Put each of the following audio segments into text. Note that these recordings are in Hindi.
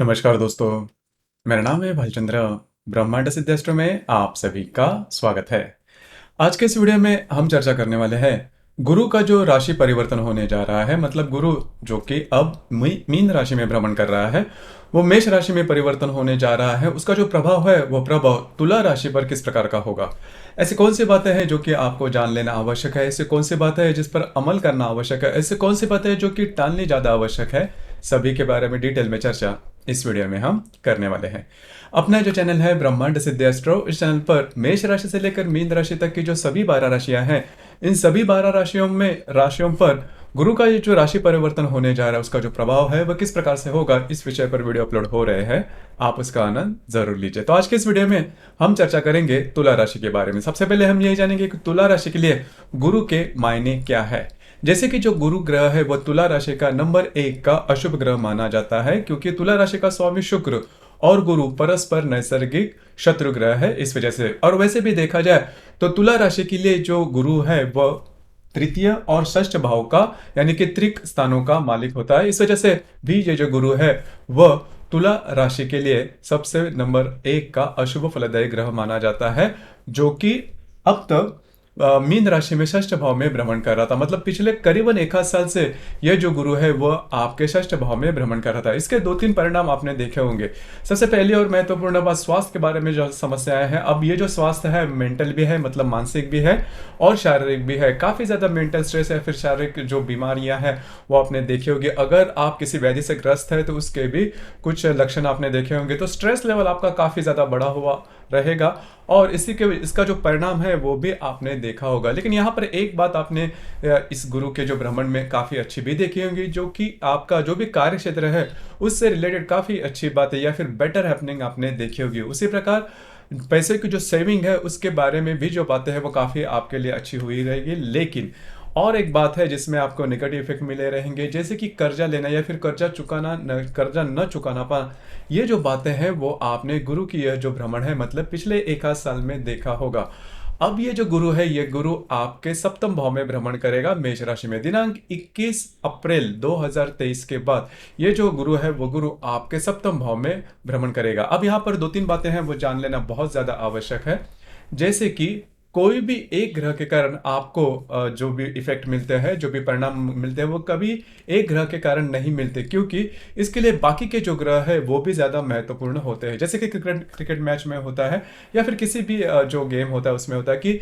नमस्कार दोस्तों, मेरा नाम है भालचंद्र। ब्रह्मांड सिद्धेश्वर में आप सभी का स्वागत है। आज के इस वीडियो में हम चर्चा करने वाले हैं गुरु का जो राशि परिवर्तन होने जा रहा है, मतलब गुरु जो कि अब मीन राशि में भ्रमण कर रहा है, वो मेष राशि में परिवर्तन होने जा रहा है। उसका जो प्रभाव है वो प्रभाव तुला राशि पर किस प्रकार का होगा। ऐसी कौन सी बातें हैं जो कि आपको जान लेना आवश्यक है, ऐसी कौन सी बातें हैं जिस पर अमल करना आवश्यक है, ऐसी कौन सी बातें हैं जो कि टालनी ज्यादा आवश्यक है, सभी के बारे में डिटेल में चर्चा इस वीडियो में हम करने वाले हैं। अपना जो चैनल है ब्रह्मांड सिद्धि एस्ट्रो, इस चैनल पर मेष राशि से लेकर मीन राशि तक की जो सभी 12 राशियां हैं, इन सभी 12 राशियों पर गुरु का ये जो राशि परिवर्तन होने जा रहा है, उसका जो प्रभाव है वह किस प्रकार से होगा, इस विषय पर वीडियो अपलोड हो रहे हैं। आप उसका आनंद जरूर लीजिए। तो आज के इस वीडियो में हम चर्चा करेंगे तुला राशि के बारे में। सबसे पहले हम यही जानेंगे कि तुला राशि के लिए गुरु के मायने क्या है। जैसे कि जो गुरु ग्रह है वह तुला राशि का नंबर 1 का अशुभ ग्रह माना जाता है, क्योंकि तुला राशि का स्वामी शुक्र और गुरु परस्पर नैसर्गिक शत्रु ग्रह है, इस वजह से। और वैसे भी देखा जाए तो तुला राशि के लिए जो गुरु है वह तृतीय और षष्ठ भाव का यानी कि त्रिक स्थानों का मालिक होता है। इस वजह से भी ये जो गुरु है वह तुला राशि के लिए सबसे नंबर 1 का अशुभ फलदायी ग्रह माना जाता है, जो कि अब तक मीन राशि में षष्ठ भाव में भ्रमण कर रहा था। मतलब पिछले करीबन 1 साल से यह जो गुरु है वह आपके षष्ठ भाव में भ्रमण कर रहा था। इसके 2-3 परिणाम आपने देखे होंगे। सबसे पहली और महत्वपूर्ण बात, स्वास्थ्य के बारे में जो समस्याएं हैं, अब ये जो स्वास्थ्य है मेंटल भी है, मतलब मानसिक भी है और शारीरिक भी है। काफी ज्यादा मेंटल स्ट्रेस है, फिर शारीरिक जो बीमारियां हैं वो आपने देखे होंगे। अगर आप किसी व्याधि से ग्रस्त है तो उसके भी कुछ लक्षण आपने देखे होंगे। तो स्ट्रेस लेवल आपका काफी ज्यादा बढ़ा हुआ रहेगा और इसका जो परिणाम है वो भी आपने देखा होगा। लेकिन यहाँ पर एक बात आपने इस गुरु के जो भ्रमण में काफी अच्छी भी देखी होंगी, जो कि आपका जो भी कार्य क्षेत्र है उससे रिलेटेड काफी अच्छी बात है या फिर बेटर हैपनिंग आपने देखी होगी। उसी प्रकार पैसे की जो सेविंग है उसके बारे में भी जो बातें हैं वो काफी आपके लिए अच्छी हुई रहेगी। लेकिन और एक बात है जिसमें आपको नेगेटिव इफेक्ट मिले रहेंगे, जैसे कि कर्जा लेना या फिर कर्जा न चुकाना पाना। ये जो बातें हैं वो आपने गुरु की यह जो भ्रमण है मतलब पिछले 1 साल में देखा होगा। अब ये जो गुरु है ये गुरु आपके सप्तम भाव में भ्रमण करेगा मेष राशि में दिनांक 21 अप्रैल 2023 के बाद। ये जो गुरु है वो गुरु आपके सप्तम भाव में भ्रमण करेगा। अब यहाँ पर 2-3 बातें हैं वो जान लेना बहुत ज्यादा आवश्यक है। जैसे कि कोई भी एक ग्रह के कारण आपको जो भी इफेक्ट मिलते हैं, जो भी परिणाम मिलते हैं, वो कभी एक ग्रह के कारण नहीं मिलते, क्योंकि इसके लिए बाकी के जो ग्रह है वो भी ज्यादा महत्वपूर्ण होते हैं। जैसे कि क्रिकेट मैच में होता है या फिर किसी भी जो गेम होता है उसमें होता है कि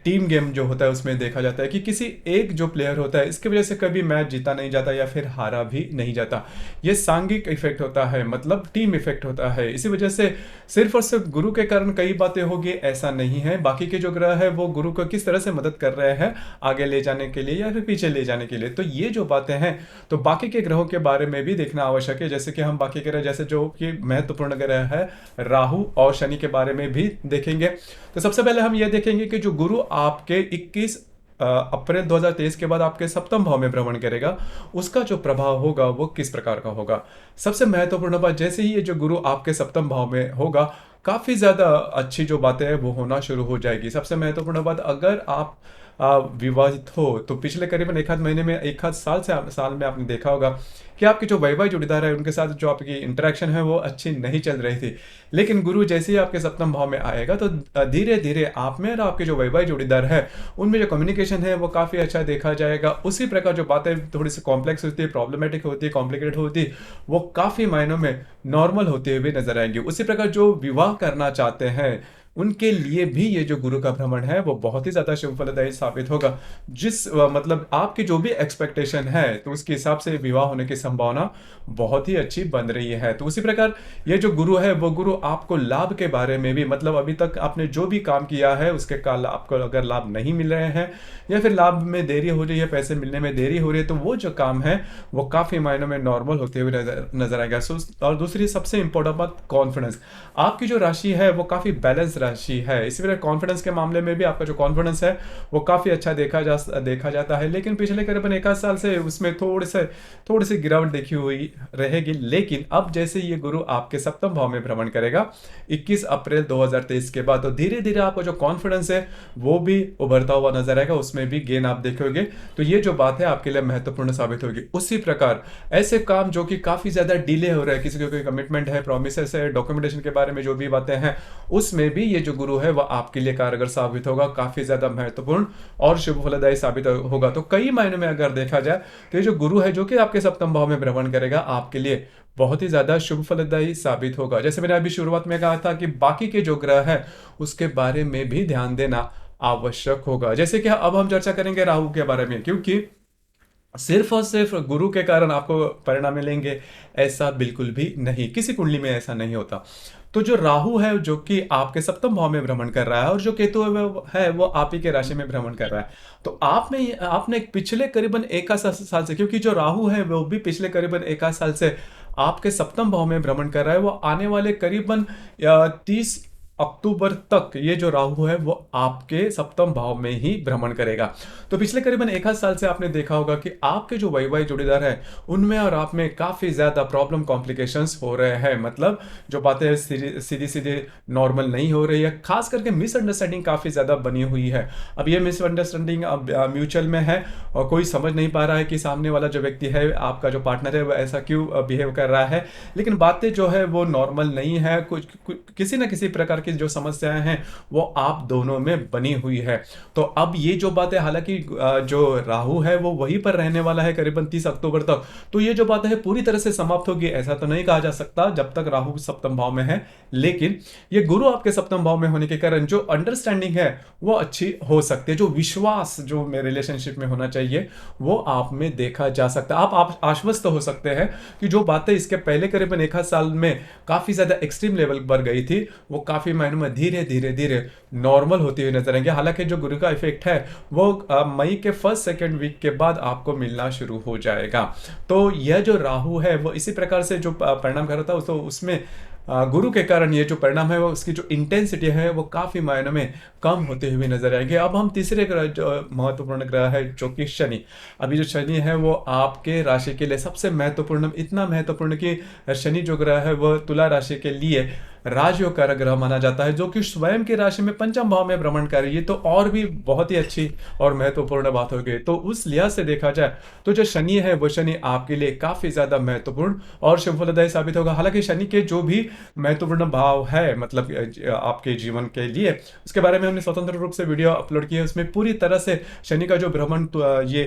टीम गेम जो होता है उसमें देखा जाता है कि किसी एक जो प्लेयर होता है इसकी वजह से कभी मैच जीता नहीं जाता या फिर हारा भी नहीं जाता। ये सांघिक इफेक्ट होता है, मतलब टीम इफेक्ट होता है। इसी वजह से सिर्फ और सिर्फ गुरु के कारण कई बातें होगी ऐसा नहीं है। बाकी के जो ग्रह है वो गुरु को किस तरह से मदद कर रहे हैं आगे ले जाने के लिए या फिर पीछे ले जाने के लिए, तो ये जो बातें हैं तो बाकी के ग्रहों के बारे में भी देखना आवश्यक है। जैसे कि हम बाकी ग्रह जैसे जो कि महत्वपूर्ण ग्रह है राहु और शनि के बारे में भी देखेंगे। तो सबसे पहले हम ये देखेंगे कि जो गुरु आपके 21 अप्रैल 2023 के बाद आपके सप्तम भाव में भ्रमण करेगा, उसका जो प्रभाव होगा वो किस प्रकार का होगा। सबसे महत्वपूर्ण बात, जैसे ही ये जो गुरु आपके सप्तम भाव में होगा काफी ज्यादा अच्छी जो बातें हैं वो होना शुरू हो जाएगी। सबसे महत्वपूर्ण बात, अगर आप विवाहित हो तो पिछले करीबन 1 आध महीने में 1 आध साल में आपने देखा होगा कि आपके जो वैवाहिक जोड़ीदार है उनके साथ जो आपकी इंटरेक्शन है वो अच्छी नहीं चल रही थी। लेकिन गुरु जैसे ही आपके सप्तम भाव में आएगा तो धीरे धीरे आप में और आपके जो वैवाहिक जोड़ीदार है उनमें जो कम्युनिकेशन है वो काफी अच्छा देखा जाएगा। उसी प्रकार जो बातें थोड़ी सी कॉम्प्लेक्स होती है, प्रॉब्लमेटिक होती है, कॉम्प्लिकेटेड होती है, वो काफी मायनों में नॉर्मल होते हुए नजर आएंगे। उसी प्रकार जो विवाह करना चाहते हैं उनके लिए भी ये जो गुरु का भ्रमण है वो बहुत ही ज्यादा शुभ फलदायी साबित होगा। मतलब आपकी जो भी एक्सपेक्टेशन है तो उसके हिसाब से विवाह होने की संभावना बहुत ही अच्छी बन रही है। तो उसी प्रकार ये जो गुरु है वो गुरु आपको लाभ के बारे में भी, मतलब अभी तक आपने जो भी काम किया है उसके काल आपको अगर लाभ नहीं मिल रहे हैं या फिर लाभ में देरी हो रही है, पैसे मिलने में देरी हो रही है, तो वो जो काम है वो काफी मायनों में नॉर्मल होते हुए नजर आएगा। और दूसरी सबसे इंपॉर्टेंट बात, कॉन्फिडेंस। आपकी जो राशि है वो काफी बैलेंस राशि है। इसी तरह कॉन्फिडेंस के मामले में भी आपका जो कॉन्फिडेंस है वो काफ़ी अच्छा देखा जाता है, लेकिन पिछले करीबन 1 आध साल से उसमें थोड़ी सी गिरावट देखी हुई रहेगी। लेकिन अब जैसे ये गुरु आपके सप्तम भाव में भ्रमण करेगा 21 अप्रैल 2023 के बाद, तो धीरे धीरे आपका जो कॉन्फिडेंस है वो भी उभरता हुआ नजर आएगा, उसमें भी गेन आप देखोगे। तो ये जो बात है आपके लिए महत्वपूर्ण साबित होगी। उसी प्रकार ऐसे काम जो कि काफी ज्यादा डिले हो रहा है, किसी को कोई कमिटमेंट है, प्रोमिसेस है, डॉक्यूमेंटेशन के बारे में जो भी बातें हैं, उसमें भी ये जो गुरु है वह आपके लिए कारगर साबित होगा, काफी ज्यादा महत्वपूर्ण और शुभ फलदायी साबित होगा। तो कई मायनों में अगर देखा जाए तो ये जो गुरु है जो कि आपके सप्तम भाव में भ्रमण करेगा आपके लिए बहुत ही ज्यादा शुभ फलदायी साबित होगा। जैसे मैंने अभी शुरुआत में कहा था कि बाकी के जो ग्रह है उसके बारे में भी ध्यान देना आवश्यक होगा। जैसे कि अब हम चर्चा करेंगे राहु के बारे में, क्योंकि सिर्फ और सिर्फ गुरु के कारण आपको परिणाम मिलेंगे ऐसा बिल्कुल भी नहीं, किसी कुंडली में ऐसा नहीं होता। तो जो राहु है जो कि आपके सप्तम भाव में भ्रमण कर रहा है और जो केतु है वो आप ही के राशि में भ्रमण कर रहा है, तो आपने पिछले करीबन 1 आध साल से, क्योंकि जो राहु है वो भी पिछले करीबन 1 आध साल से आपके सप्तम भाव में भ्रमण कर रहा है, वो आने वाले करीबन 30 अक्टूबर तक ये जो राहु है वो आपके सप्तम भाव में ही भ्रमण करेगा। तो पिछले करीबन 1 आध साल से आपने देखा होगा कि आपके जो वैवाहिक जोड़ीदार है उनमें और आप में काफी ज्यादा प्रॉब्लम कॉम्प्लिकेशंस हो रहे हैं, मतलब जो बातें सीधी सीधी नॉर्मल नहीं हो रही है, खास करके मिसअंडरस्टैंडिंग काफी ज्यादा बनी हुई है। अब ये मिसअंडरस्टैंडिंग म्यूचुअल में है और कोई समझ नहीं पा रहा है कि सामने वाला जो व्यक्ति है, आपका जो पार्टनर है, वो ऐसा क्यों बिहेव कर रहा है, लेकिन बातें जो है वो नॉर्मल नहीं है, किसी ना किसी प्रकार की जो समस्याएं हैं वो आप दोनों में बनी हुई है। तो अब ये जो बात है, हालांकि जो राहु है वो वहीं पर रहने वाला है करीबन 30 अक्टूबर तक, तो ये जो बात है पूरी तरह से समाप्त होगी ऐसा तो नहीं कहा जा सकता जब तक राहु सप्तम भाव में है, लेकिन ये गुरु आपके सप्तम भाव में होने के कारण जो अंडरस्टैंडिंग है वो अच्छी हो सकती है, जो विश्वास जो में रिलेशनशिप में होना चाहिए वो आप में देखा जा सकता है। आप आश्वस्त हो सकते हैं कि जो बातें इसके पहले करीबन 1 आध साल में काफी ज्यादा एक्सट्रीम लेवल पर गई थी वो काफी मायनों में धीरे धीरे धीरे नॉर्मल होती हुई नजर आएंगे। हालांकि जो गुरु का इफेक्ट है वो मई के फर्स्ट सेकेंड वीक के बाद आपको मिलना शुरू हो जाएगा। तो यह जो राहु है वो इसी प्रकार से जो परिणाम कर रहा था तो उसमें गुरु के कारण ये जो परिणाम है वो उसकी जो इंटेंसिटी है वो काफी मायनों में कम होते हुए नजर आएंगे। अब हम तीसरे ग्रह जो महत्वपूर्ण ग्रह है जो कि शनि, अभी जो शनि है वो आपके राशि के लिए सबसे महत्वपूर्ण, इतना महत्वपूर्ण कि शनि जो ग्रह है वो तुला राशि के लिए राजयोग कारक ग्रह माना जाता है, जो कि स्वयं की राशि में पंचम भाव में भ्रमण कर रही है, तो और भी बहुत ही अच्छी और महत्वपूर्ण बात होगी। तो उस लिहाज से देखा जाए तो जो शनि है वो शनि आपके लिए काफी ज्यादा महत्वपूर्ण और शुभ फलदायी साबित होगा। हालांकि शनि के जो भी महत्वपूर्ण भाव है मतलब आपके जीवन के लिए, उसके बारे में हमने स्वतंत्र रूप से वीडियो अपलोड की है, उसमें पूरी तरह से शनि का जो भ्रमण ये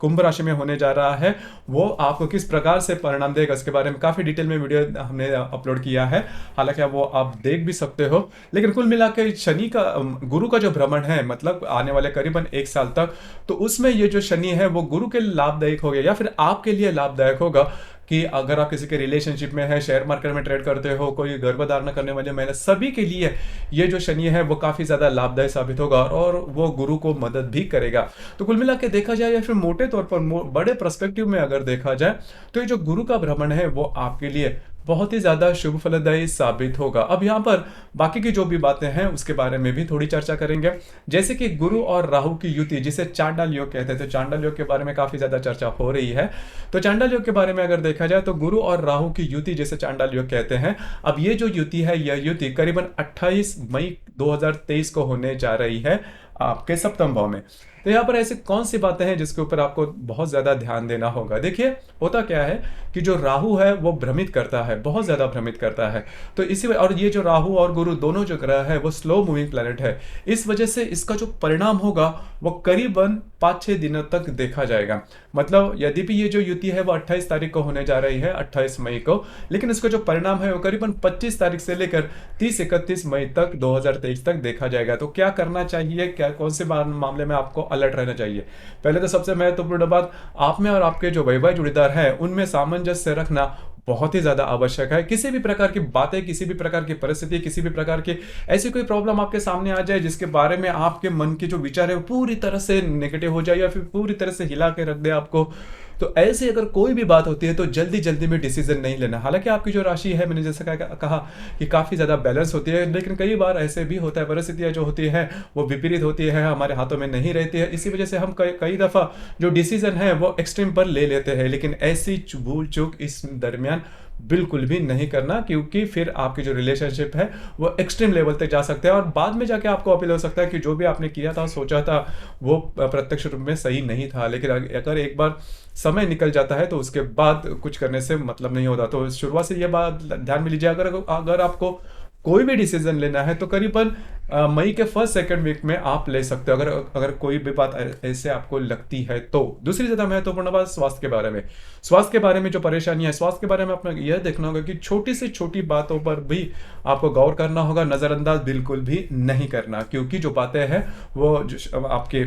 कुंभ राशि में होने जा रहा है वो आपको किस प्रकार से परिणाम देगा इसके बारे में काफी डिटेल में वीडियो हमने अपलोड किया है, हालांकि वो आप देख भी सकते हो। लेकिन कुल मिलाकर शनि का गुरु का जो भ्रमण है मतलब आने वाले करीबन 1 साल तक, तो उसमें ये जो शनि है वो गुरु के लिए लाभदायक होगा या फिर आपके लिए लाभदायक होगा कि अगर आप किसी के रिलेशनशिप में है, शेयर मार्केट में ट्रेड करते हो, कोई गर्भधारण करने वाले महिला, सभी के लिए ये जो शनि है वो काफी ज्यादा लाभदायक साबित होगा और वो गुरु को मदद भी करेगा। तो कुल मिला के देखा जाए या फिर मोटे तौर पर बड़े पर्सपेक्टिव में अगर देखा जाए तो ये जो गुरु का भ्रमण है वो आपके लिए बहुत ही ज्यादा शुभ फलदायी साबित होगा। अब यहाँ पर बाकी की जो भी बातें हैं उसके बारे में भी थोड़ी चर्चा करेंगे, जैसे कि गुरु और राहु की युति जिसे चांडाल योग कहते हैं, तो चांडाल योग के बारे में काफी ज्यादा चर्चा हो रही है। तो चांडाल योग के बारे में अगर देखा जाए तो गुरु और राहु की युति जिसे चांडाल योग कहते हैं, अब ये जो युति है यह युति करीबन 28 मई 2023 को होने जा रही है आपके सप्तम भाव में। तो यहाँ पर ऐसी कौन सी बातें हैं जिसके ऊपर आपको बहुत ज्यादा ध्यान देना होगा। देखिए होता क्या है कि जो राहु है वो भ्रमित करता है, बहुत ज्यादा भ्रमित करता है, तो इसी और ये जो राहु और गुरु दोनों जो ग्रह है वो स्लो मूविंग प्लैनेट है, इस वजह से इसका जो परिणाम होगा वो करीबन 5-6 दिनों तक देखा जाएगा। मतलब यद्यपि ये जो युति है वो 28 तारीख को होने जा रही है, 28 मई को, लेकिन इसका जो परिणाम है वो करीबन 25 तारीख से लेकर 30-31 मई तक 2023 तक देखा जाएगा। तो क्या करना चाहिए, क्या कौन से मामले में आपको अलर्ट रहना चाहिए। पहले तो सबसे महत्वपूर्ण बात, आप में और आपके जो वैवाहिक जोड़ीदार है उनमें सामंजस्य रखना बहुत ही ज्यादा आवश्यक है। किसी भी प्रकार की बातें, किसी भी प्रकार की परिस्थिति, किसी भी प्रकार की ऐसी कोई प्रॉब्लम आपके सामने आ जाए जिसके बारे में आपके मन के जो विचार है वो पूरी तरह से नेगेटिव हो जाए या फिर पूरी तरह से हिला के रख दे आपको, तो ऐसे अगर कोई भी बात होती है तो जल्दी जल्दी में डिसीजन नहीं लेना। हालांकि आपकी जो राशि है, मैंने जैसा कहा कि काफ़ी ज़्यादा बैलेंस होती है, लेकिन कई बार ऐसे भी होता है, परिस्थितियाँ जो होती है वो विपरीत होती है, हमारे हाथों में नहीं रहती है। इसी वजह से हम कई दफ़ा जो डिसीजन है वो एक्सट्रीम पर ले लेते हैं। लेकिन ऐसी भूल चूक इस दरमियान बिल्कुल भी नहीं करना, क्योंकि फिर आपकी जो रिलेशनशिप है वो एक्सट्रीम लेवल तक जा सकते हैं और बाद में जाके आपको अपील हो सकता है कि जो भी आपने किया था, सोचा था, वो प्रत्यक्ष रूप में सही नहीं था। लेकिन अगर एक बार समय निकल जाता है तो उसके बाद कुछ करने से मतलब नहीं होता। तो शुरुआत से ये बात ध्यान में लीजिए, अगर आपको कोई भी डिसीजन लेना है तो करीबन मई के फर्स्ट सेकंड वीक में आप ले सकते हो, अगर अगर कोई भी बात ऐसे आपको लगती है तो। दूसरी ज़्यादा महत्वपूर्ण बात स्वास्थ्य के बारे में। स्वास्थ्य के बारे में जो परेशानी है, स्वास्थ्य के बारे में आपको यह देखना होगा कि छोटी से छोटी बातों पर भी आपको गौर करना होगा, नज़रअंदाज बिल्कुल भी नहीं करना, क्योंकि जो बातें हैं वो आपके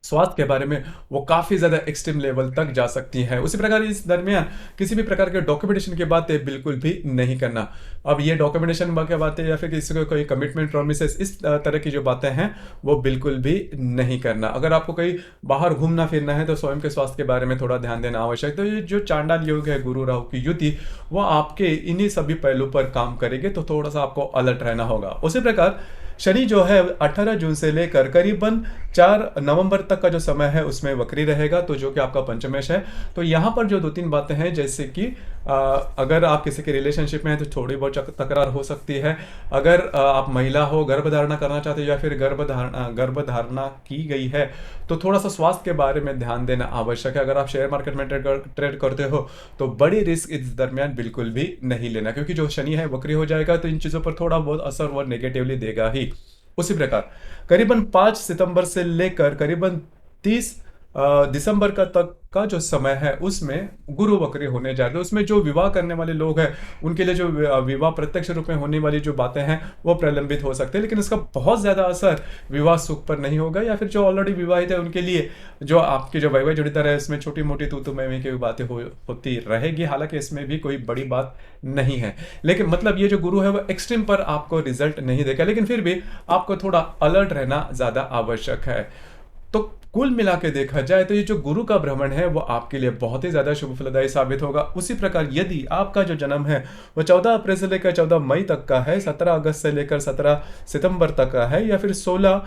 स्वास्थ्य के बारे में वो काफ़ी ज़्यादा एक्सट्रीम लेवल तक जा सकती हैं। उसी प्रकार इस दरमियान किसी भी प्रकार के डॉक्यूमेंटेशन की बातें बिल्कुल भी नहीं करना। अब ये डॉक्यूमेंटेशन की बातें या फिर किसी को कोई कमिटमेंट प्रोमिसेस, इस तरह की जो बातें हैं वो बिल्कुल भी नहीं करना। अगर आपको कहीं बाहर घूमना फिरना है तो स्वयं के स्वास्थ्य के बारे में थोड़ा ध्यान देना आवश्यक। तो ये जो चांडाल योग है, गुरु राहु की युति, वो आपके इन्हीं सभी पहलू पर काम करेगी, तो थोड़ा सा आपको अलर्ट रहना होगा। उसी प्रकार शनि जो है 18 जून से लेकर करीबन 4 नवंबर तक का जो समय है उसमें वक्री रहेगा, तो जो कि आपका पंचमेश है। तो यहाँ पर जो 2-3 बातें हैं, जैसे कि अगर आप किसी के रिलेशनशिप में हैं तो थोड़ी बहुत तकरार हो सकती है। अगर आप महिला हो, गर्भधारणा करना चाहते हो या फिर गर्भधारणा की गई है तो थोड़ा सा स्वास्थ्य के बारे में ध्यान देना आवश्यक है। अगर आप शेयर मार्केट में ट्रेड करते हो तो बड़ी रिस्क इस दरमियान बिल्कुल भी नहीं लेना, क्योंकि जो शनि है वक्री हो जाएगा तो इन चीज़ों पर थोड़ा बहुत असर वो नेगेटिवली देगा ही। उसी प्रकार करीबन 5 सितंबर से लेकर करीबन 30 दिसंबर का तक का जो समय है उसमें गुरु वक्री होने जा रहे हैं। उसमें जो विवाह करने वाले लोग हैं उनके लिए जो विवाह प्रत्यक्ष रूप में होने वाली जो बातें हैं वो प्रलंबित हो सकते हैं, लेकिन इसका बहुत ज़्यादा असर विवाह सुख पर नहीं होगा। या फिर जो ऑलरेडी विवाहित है उनके लिए जो आपकी जो वैवाहिक जोड़ीदार है इसमें छोटी मोटी तू मैं की बातें होती रहेगी। हालांकि इसमें भी कोई बड़ी बात नहीं है, लेकिन मतलब ये जो गुरु है वो एक्सट्रीम पर आपको रिजल्ट नहीं देगा, लेकिन फिर भी आपको थोड़ा अलर्ट रहना ज़्यादा आवश्यक है। तो कुल मिला के देखा जाए तो ये जो गुरु का भ्रमण है वो आपके लिए बहुत ही ज्यादा शुभ फलदायी साबित होगा। उसी प्रकार यदि आपका जो जन्म है वो 14 अप्रैल से लेकर 14 मई तक का है, 17 अगस्त से लेकर 17 सितंबर तक का है, या फिर 16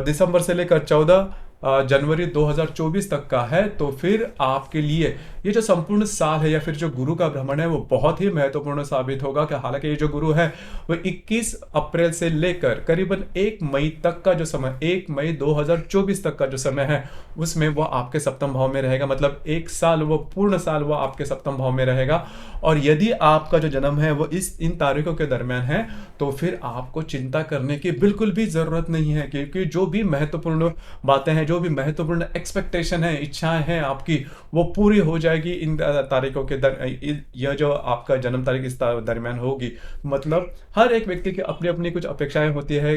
दिसंबर से लेकर 14 जनवरी 2024 तक का है, तो फिर आपके लिए ये जो संपूर्ण साल है या फिर जो गुरु का भ्रमण है वो बहुत ही महत्वपूर्ण साबित होगा। कि हालांकि ये जो गुरु है वो 21 अप्रैल से लेकर करीबन 1 मई तक का जो समय, 1 मई 2024 तक का जो समय है उसमें वो आपके सप्तम भाव में रहेगा। मतलब एक साल, वो पूर्ण साल वो आपके सप्तम भाव में रहेगा। और यदि आपका जो जन्म है वो इन तारीखों के दरमियान है तो फिर आपको चिंता करने की बिल्कुल भी जरूरत नहीं है, क्योंकि जो भी महत्वपूर्ण बातें हैं, जो भी महत्वपूर्ण एक्सपेक्टेशन है, इच्छाएं हैं आपकी, वो पूरी हो जाएगी इन तारीखों के यह जो आपका जन्म तारीख इस दरमियान होगी। मतलब हर एक व्यक्ति की अपनी अपनी कुछ अपेक्षाएं होती है।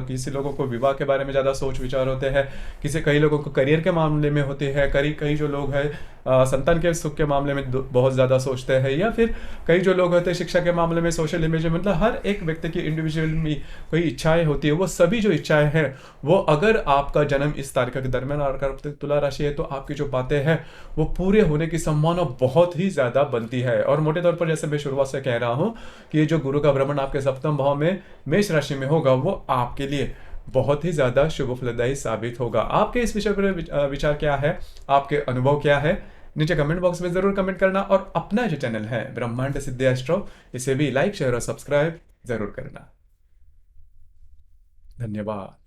किसी लोगों को विवाह के बारे में ज़्यादा सोच विचार होते हैं, कई लोगों को करियर के मामले में होते हैं, कई जो लोग हैं संतान के सुख के मामले में बहुत ज़्यादा सोचते हैं, या फिर कई जो लोग होते हैं शिक्षा के मामले में, सोशल इमेज में। मतलब हर एक व्यक्ति की इंडिविजुअल में कोई इच्छाएं होती है। वो सभी जो इच्छाएं हैं वो अगर आपका जन्म इस तारीख के दरमियान और तुला राशि है तो आपकी जो बातें हैं वो पूरे होने की संभावना बहुत ही ज़्यादा बनती है। और मोटे तौर पर जैसे मैं शुरुआत से कह रहा हूँ कि ये जो गुरु का भ्रमण आपके सप्तम भाव में मेष राशि में होगा वो आपके लिए बहुत ही ज़्यादा शुभ फलदायी साबित होगा। आपके इस विषय पर विचार क्या है, आपके अनुभव क्या है, नीचे कमेंट बॉक्स में जरूर कमेंट करना। और अपना जो चैनल है ब्रह्मांड सिद्धि एस्ट्रो, इसे भी लाइक शेयर और सब्सक्राइब जरूर करना। धन्यवाद।